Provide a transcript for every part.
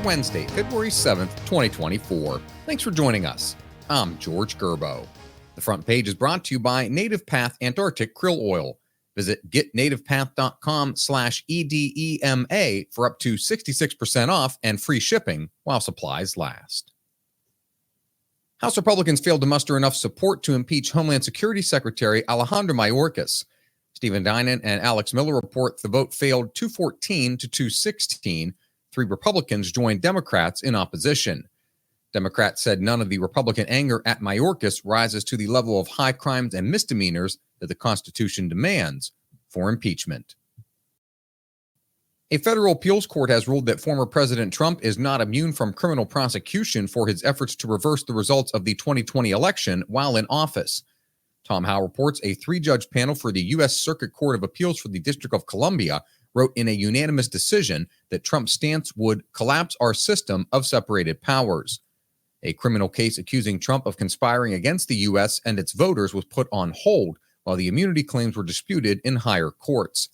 Wednesday, February 7th, 2024. Thanks for joining us. I'm George Gerbo. The front page is brought to you by Native Path Antarctic Krill Oil. Visit getnativepath.com/EDEMA for up to 66% off and free shipping while supplies last. House Republicans failed to muster enough support to impeach Homeland Security Secretary Alejandro Mayorkas. Stephen Dinan and Alex Miller report the vote failed 214 to 216. 3 Republicans joined Democrats in opposition. Democrats said none of the Republican anger at Mayorkas rises to the level of high crimes and misdemeanors that the Constitution demands for impeachment. A federal appeals court has ruled that former President Trump is not immune from criminal prosecution for his efforts to reverse the results of the 2020 election while in office. Tom Howe reports a 3-judge panel for the U.S. Circuit Court of Appeals for the District of Columbia wrote in a unanimous decision that Trump's stance would collapse our system of separated powers. A criminal case accusing Trump of conspiring against the U.S. and its voters was put on hold while the immunity claims were disputed in higher courts.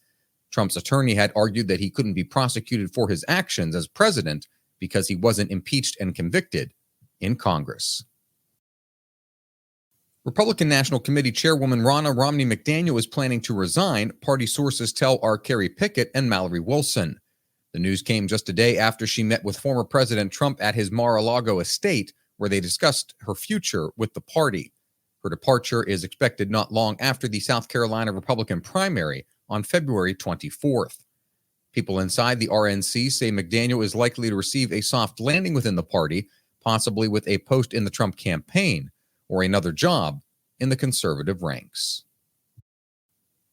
Trump's attorney had argued that he couldn't be prosecuted for his actions as president because he wasn't impeached and convicted in Congress. Republican National Committee Chairwoman Ronna Romney McDaniel is planning to resign, party sources tell R. Kerry Pickett and Mallory Wilson. The news came just a day after she met with former President Trump at his Mar-a-Lago estate, where they discussed her future with the party. Her departure is expected not long after the South Carolina Republican primary on February 24th. People inside the RNC say McDaniel is likely to receive a soft landing within the party, possibly with a post in the Trump campaign or another job in the conservative ranks.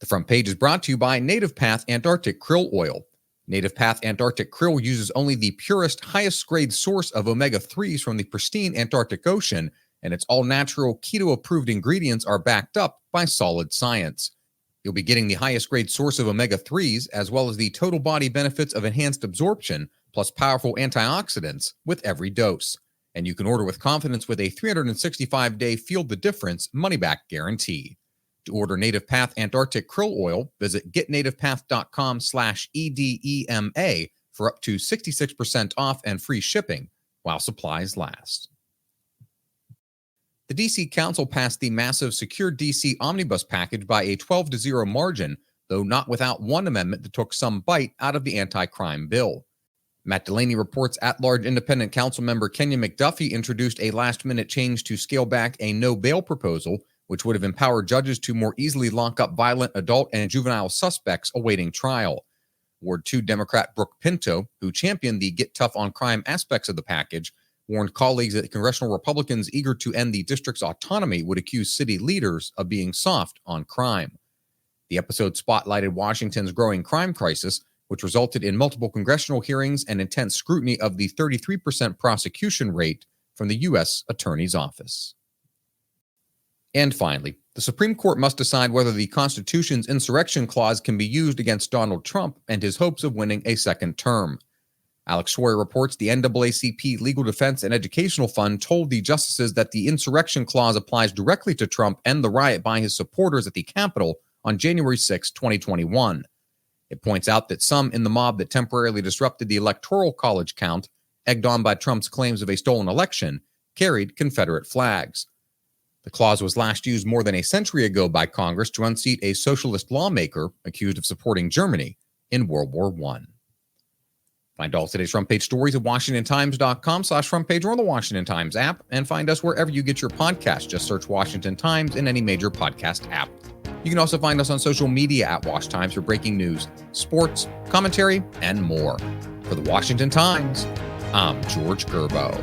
The front page is brought to you by Native Path Antarctic Krill Oil. Native Path Antarctic Krill uses only the purest, highest-grade source of omega-3s from the pristine Antarctic Ocean, and its all-natural, keto-approved ingredients are backed up by solid science. You'll be getting the highest-grade source of omega-3s, as well as the total body benefits of enhanced absorption, plus powerful antioxidants with every dose. And you can order with confidence with a 365-day feel-the-difference money-back guarantee. To order Native Path Antarctic Krill Oil, visit getnativepath.com/EDEMA for up to 66% off and free shipping while supplies last. The D.C. Council passed the massive Secure D.C. Omnibus package by a 12-0 margin, though not without one amendment that took some bite out of the anti-crime bill. Matt Delaney reports at-large independent council member Kenya McDuffie introduced a last-minute change to scale back a no-bail proposal, which would have empowered judges to more easily lock up violent adult and juvenile suspects awaiting trial. Ward 2 Democrat Brooke Pinto, who championed the get tough on crime aspects of the package, warned colleagues that congressional Republicans eager to end the district's autonomy would accuse city leaders of being soft on crime. The episode spotlighted Washington's growing crime crisis, which resulted in multiple congressional hearings and intense scrutiny of the 33% prosecution rate from the U.S. Attorney's Office. And finally, the Supreme Court must decide whether the Constitution's insurrection clause can be used against Donald Trump and his hopes of winning a second term. Alex Sawyer reports the NAACP Legal Defense and Educational Fund told the justices that the insurrection clause applies directly to Trump and the riot by his supporters at the Capitol on January 6, 2021. It points out that some in the mob that temporarily disrupted the Electoral College count, egged on by Trump's claims of a stolen election, carried Confederate flags. The clause was last used more than a century ago by Congress to unseat a socialist lawmaker accused of supporting Germany in World War I. Find all today's front page stories at WashingtonTimes.com/front page or on the Washington Times app, and find us wherever you get your podcasts. Just search Washington Times in any major podcast app. You can also find us on social media at Wash Times for breaking news, sports, commentary, and more. For the Washington Times, I'm George Gerbo.